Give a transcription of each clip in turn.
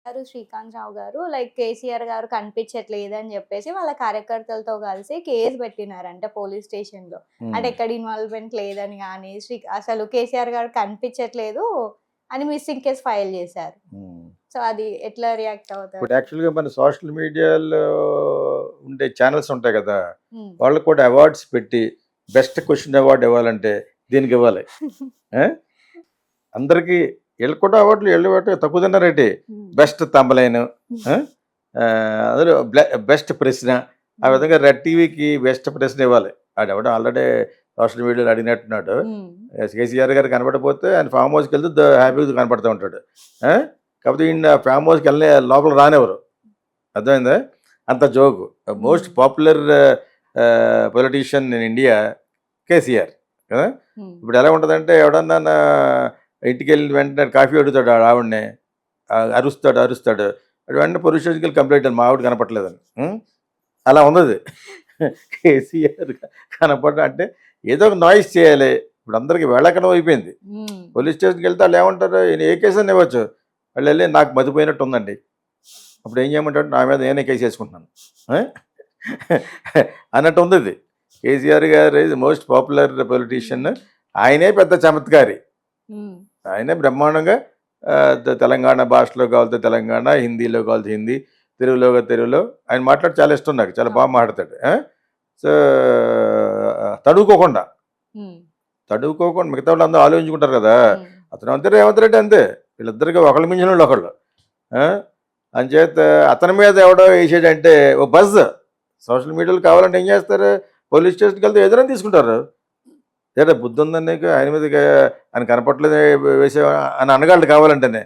గారు, శ్రీకాంత్ రావు గారు లైక్ కేసీఆర్ గారు కనిపించట్లేదని జెప్పేసి వాళ్ళ కార్యకర్తలతో కలిసి కేస్ పెట్టినారంట పోలీస్ స్టేషన్‌లో. అంటే హ్మ్. ఎక్కడ ఇన్వాల్వ్‌మెంట్ లేదని గాని, అసలు కేసీఆర్ గారు కనిపించట్లేదు అని మిస్సింగ్ కేస్ ఫైల్ జేశారు. హ్మ్. సో, అది ఎట్లా రియాక్ట్ ఇప్పుడు అవుతారు? యాక్చువల్‌గా మన సోషల్ మీడియాలో ఉండే ఛానెల్స్ ఉంటాయి కదా! హ్మ్. వాళ్ళకి కూడా అవార్డ్స్ పెట్టి బెస్ట్ క్వెషన్ అవార్డ్ ఇవ్వాలంటే దీనికి ఇవ్వాలి. ఆ! అందరికి ఈళ్ళకి కూడా అవార్డులు ఈళ్ళు ఇవ్వటం తక్కువ తిన్నారేంటి? హ్మ్. బెస్ట్ థంబ్‌నెయిల్ ఆ! అందులో బెస్ట్ ప్రశ్న. ఆ హ్మ్. విధంగా రెడ్ టీవీకి బెస్ట్ ప్రశ్న ఇవ్వాలి. ఆడెవడో ఆల్రెడీ సోషల్ మీడియాలో అడిగినట్టున్నాడు. హ్మ్. కేసీఆర్ గారు కనపడకపోతే ఆయన ఫామ్ హౌస్‌కెళ్తే హ్యాపీగా కనపడుతూ ఉంటాడు. ఆ! కాకపోతే ఈయన ఫామ్ హౌస్‌కి లోపలికి రానివ్వరు. అర్థమైందా? అంత జోకు. హ్మ్. Most popular politician in India KCR కదా! హ్మ్. ఇప్పుడు ఎలా ఉంటదంటే ఎవడన్నా ఇంటికెళ్ళిన వెంటనే కాఫీ అడుగుతాడు ఆవిడని. అరుస్తాడు, అరుస్తాడు. వాడు వెంటనే పోలీస్ స్టేషన్‌కెళ్ళి కంప్లెయింట్ మా ఆవిడ కనపట్లేదని. హ్మ్. అలా ఉందది. కేసీఆర్ కనపడడం అంటే ఏదో ఒక నాయిస్ చేయాలి. ఇప్పుడు అందరికి వేళాకోళం అయిపోయింది. హ్మ్. పోలీస్ స్టేషన్‌కెళ్తే ఆళ్ళేమంటారు? ఈయన ఏ కేసన్నా ఇవ్వచ్చు. వాళ్ళెళ్ళి నాకు మతిపోయినట్టు ఉందండి. అప్పుడు ఏం చేయమంటాడు? నా మీద నేనే కేసేసుకుంటున్నాను. ఆ! అన్నట్టు ఉంది ఇది. కేసీఆర్ గారు ఈజ్ మోస్ట్ పాపులర్ పొలిటీషియన్. ఆయనే పెద్ద చమత్కారి. హ్మ్. ఆయనే బ్రహ్మాండంగా తెలంగాణ భాషలో కావాలితే తెలంగాణ, హిందీలో కావాలితే హిందీ, తెలుగులో ఆయన మాట్లాడి చాలా ఇష్టం నాకు. చాలా బాగా అవును. మాట్లాడతాడు. ఆ! సో, తడువుకోకుండా, హ్మ్. తడువుకోకుండా మిగతా వాళ్ళందరూ ఆలోచించుకుంటారు కదా! హ్మ్. అతను అంతే, రేవంత్ రెడ్డి అంతే. వీళ్ళిద్దరికి ఒకళ్ళ మించినోళ్ళు ఒకళ్ళు. ఆ! అంచేత అతని మీద ఎవడో ఏసాడంటే ఓ బజ్. సోషల్ మీడియాలో కావాలంటే ఏం చేస్తారు? పోలీస్ స్టేషన్‌కెళ్తే ఏదైనా తీసుకుంటారు. ఏరా బుద్ధుందా నీకు? ఆయన మీదకి ఆయన కనపట్లేదు వేసావా అని అనగలడు కావాలంటేనే.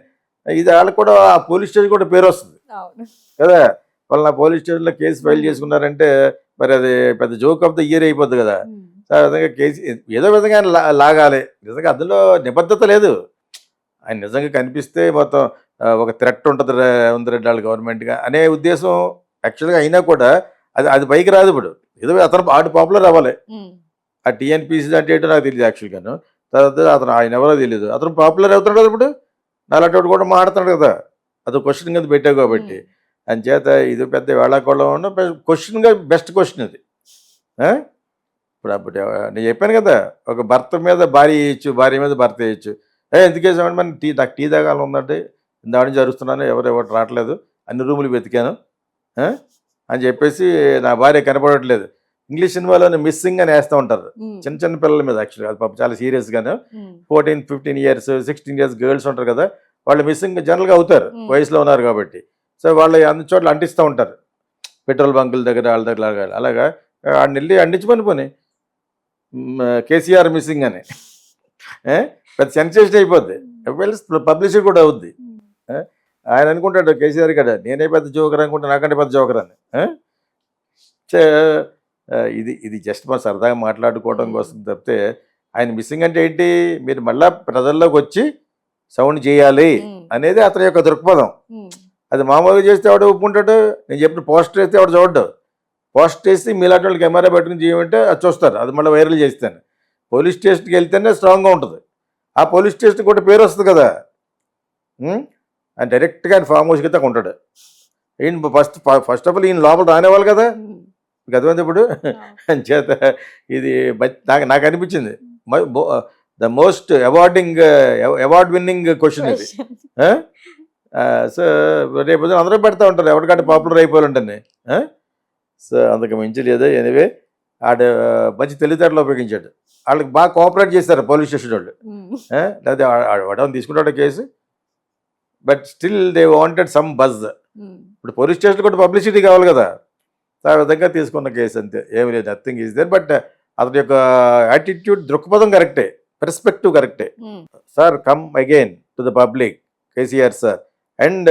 ఇది ఆళ్ళకి కూడా ఆ పోలీస్ స్టేషన్ కూడా పేరొస్తది అవును. కదా! పలానా పోలీస్ స్టేషన్‌లో కేస్ ఫైల్ హ్మ్. చేసుకున్నారంటే మరి అది పెద్ద జోక్ ఆఫ్ ద ఇయర్ అయిపోద్ది కదా! హ్మ్. సో, ఆ విధంగా ఏదో విధంగా ఆయన లాగాలి. నిజంగా అందులో నిబద్ధత లేదు. ఆయన నిజంగా కనిపిస్తే మొత్తం ఒక థ్రెట్ ఉంటది రేవంత్ రెడ్డి ఆళ్ళ గవర్నమెంట్‌గా అనే ఉద్దేశం యాక్చువల్‌గా అయినా కూడా అది అది పైకి రాదు ఇప్పుడు. ఏదో ఆడు పాపులర్ అవ్వాలి. హ్మ్. ఆ టీఎన్‌పీసీ అంటే ఏంటో నాకు తెలీదు యాక్చువల్‌గాను. తర్వాత ఆయన ఎవరో తెలీదు. అతను పాపులర్ అవుతున్నాడు కదా ఇప్పుడు. నాలాంటోడు కూడా మాట్లాడుతున్నాడు కదా! అదో క్వెషన్ కింద పెట్టావు కాబట్టి. హ్మ్. అంచేత ఇది పెద్ద వేళాకోళం క్వెషన్‌గా బెస్ట్ క్వెషన్ ఇది. ఆ! ఇప్పుడు అప్పుడు నేను చెప్పాను కదా! ఒక భర్త మీద భార్య ఏయొచ్చు, భార్య మీద భర్త ఏయొచ్చు. ఎందుకేసామంటే మరి నాకు టీ తాగాలని ఉందండి. ఇందాక నుంచి అరుస్తున్నాను. ఎవరు రావట్లేదు. అన్ని రూములు వెతికాను. ఆ! అని చెప్పేసి నా భార్య కనపడట్లేదు. ఇంగ్లీష్ సినిమాలోనే మిస్సింగ్ అని ఏస్తా ఉంటారు. హ్మ్. చిన్న చిన్న పిల్లల మీద యాక్చువల్‌గా అది పాపం చాలా సీరియస్‌గాను. హ్మ్. 14, 15 ఇయర్స్, 16 ఇయర్స్ గర్ల్స్ ఉంటారు కదా! వాళ్ళు మిస్సింగ్ జనరల్‌గా అవుతారు. హ్మ్. వయసులో ఉన్నారు కాబట్టి. సో, వాళ్ళు అన్ని చోట్ల అంటిస్తూ ఉంటారు. పెట్రోల్ బంకుల దగ్గర ఆళ్ళ దగ్గర అలాగా ఆడినెళ్లి అంటించమని పోనీ. కేసీఆర్ మిస్సింగ్ అని. ఏ? పెద్ద సెన్సేషన్ అయిపోద్ది. వెల్స్ పబ్లిసిటీ కూడా అవుద్ది. హ్మ్. ఆ! ఆయన అనుకుంటాడు కేసీఆర్ గాడు నేనే పెద్ద జోకర్ అనుకుంటే నాకంటే పెద్ద జోకర్ అని. ఆ! చే ఇది ఇది జస్ట్ మనం సరదాగా మాట్లాడుకోవడం హ్మ్. కోసం తప్పితే ఆయన మిస్సింగ్ అంటే ఏంటి? మీరు మళ్ళా ప్రజల్లోకొచ్చి సౌండ్ చేయాలి హ్మ్. అనేది అతని యొక్క దృక్పథం. హ్మ్. అది మామూలుగా చేస్తే ఎవడు ఒప్పుకుంటాడు? నేను చెప్పిన పోస్టర్ వేస్తే ఎవడు చూడడు. పోస్టర్ వేసి మీలాంటి వాళ్ళు కెమెరా పెట్టుకుని చేయమంటే అది చూస్తారు. అది మళ్ళీ వైరల్ చేస్తాను. పోలీస్ స్టేషన్‌కి వెళ్తేనే స్ట్రాంగ్‌గా ఉంటది. ఆ పోలీస్ స్టేషన్‌కి కూడా పేరొస్తది కదా! హ్మ్. ఆయన డైరెక్ట్‌గా ఆయన ఫార్మ్ హౌస్‌కి అయితే ఉంటాడు. ఈయన ఫస్ట్ ఆఫ్ ఆల్ ఈయన లోపల రానివ్వాలి కదా! హ్మ్. మీకు అర్థమైందా ఇప్పుడు? అవును. అంచేత ఇది నాకు అనిపించింది. మ బో the most award winning question ఇది. క్వెషన్. ఆ! సో, రేపొద్దున అందరూ పెడతా ఉంటారు. ఎవరికంటే హ్మ్. పాపులర్ అయిపోవాలంటేనే. ఆ! సో, అంతకు మించి లేదు. ఎనీవే ఆడు మంచి తెలివితేటలు ఉపయోగించాడు. ఆళ్ళకి బాగా కోఆపరేట్ చేశారు పోలీస్ స్టేషన్ వోళ్ళు. హ్మ్. లేకపోతే వాడేమన్నా తీసుకుంటాడా case? But still they wanted some buzz. హ్మ్. ఇప్పుడు పోలీస్ స్టేషన్ కూడా పబ్లిసిటీ కావాలి కదా! ఆ విధంగా తీసుకున్న కేసు అంతే. ఏమి లేదు. Nothing is there. బట్ అతని యొక్క యాటిట్యూడ్ దృక్పథం కరెక్టే. పర్స్పెక్టివ్ కరెక్టే. హ్మ్. Sir come again to the public KCR sir and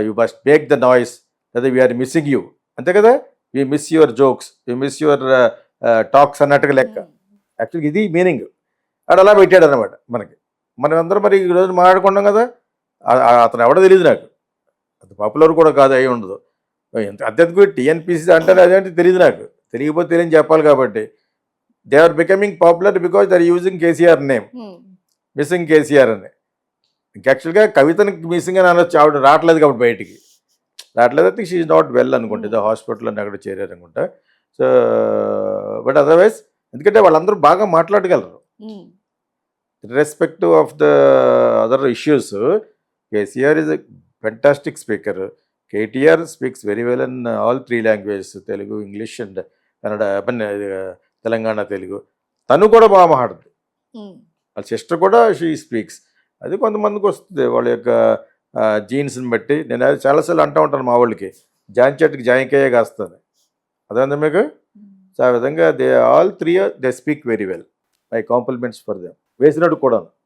you must make the noise లేదా వీఆర్ మిస్సింగ్ యూ అంతే కదా we miss your jokes we miss your talks అన్నట్టుగా లెక్క. హ్మ్. యాక్చువల్గా ఇది మీనింగ్. ఆడు అలా పెట్టాడు అనమాట మనకి. మనం అందరం మరి ఈ రోజు మాట్లాడుకున్నాం కదా అతను ఎవడో తెలియదు నాకు. అది పాపులర్ కూడా కాదు అయి ఉండదు. ఎంత అత్యధిక టీఎన్పీసీ అంటారు అదేంటి తెలియదు నాకు. తెలియకపోతే తెలియని చెప్పాలి కాబట్టి they are becoming popular because they are using KCR name hmm. Missing KCR అని. ఇంక యాక్చువల్గా కవితనికి మిస్సింగ్ అని అనొచ్చు, ఆవిడ రావట్లేదు కాబట్టి బయటికి రావట్లేదు. అయితే షీ ఈజ్ నాట్ వెల్ అనుకుంటా, ఏదో హాస్పిటల్ అని అక్కడ చేరారు అనుకుంటా. సో బట్ అదర్వైజ్ ఎందుకంటే వాళ్ళందరూ బాగా మాట్లాడగలరు irrespective of the other issues. KCR is a fantastic speaker. KTR speaks very well in all three languages, Telugu, English and Kannada, Telangana Telugu. తను కూడా బాగా మాట్లాడుతుంది, వాళ్ళ సిస్టర్ కూడా షీ స్పీక్స్. అది కొంతమందికి వస్తుంది వాళ్ళ యొక్క జీన్స్ని బట్టి. నేను అది చాలాసార్లు అంటూ ఉంటాను మా వాళ్ళకి, జాన్ చెట్టుకి జాయికాయే కాస్తుంది, అదేందా మీకు. సో ఆ విధంగా they all three they speak very well. My compliments for them. వేసినట్టు కూడా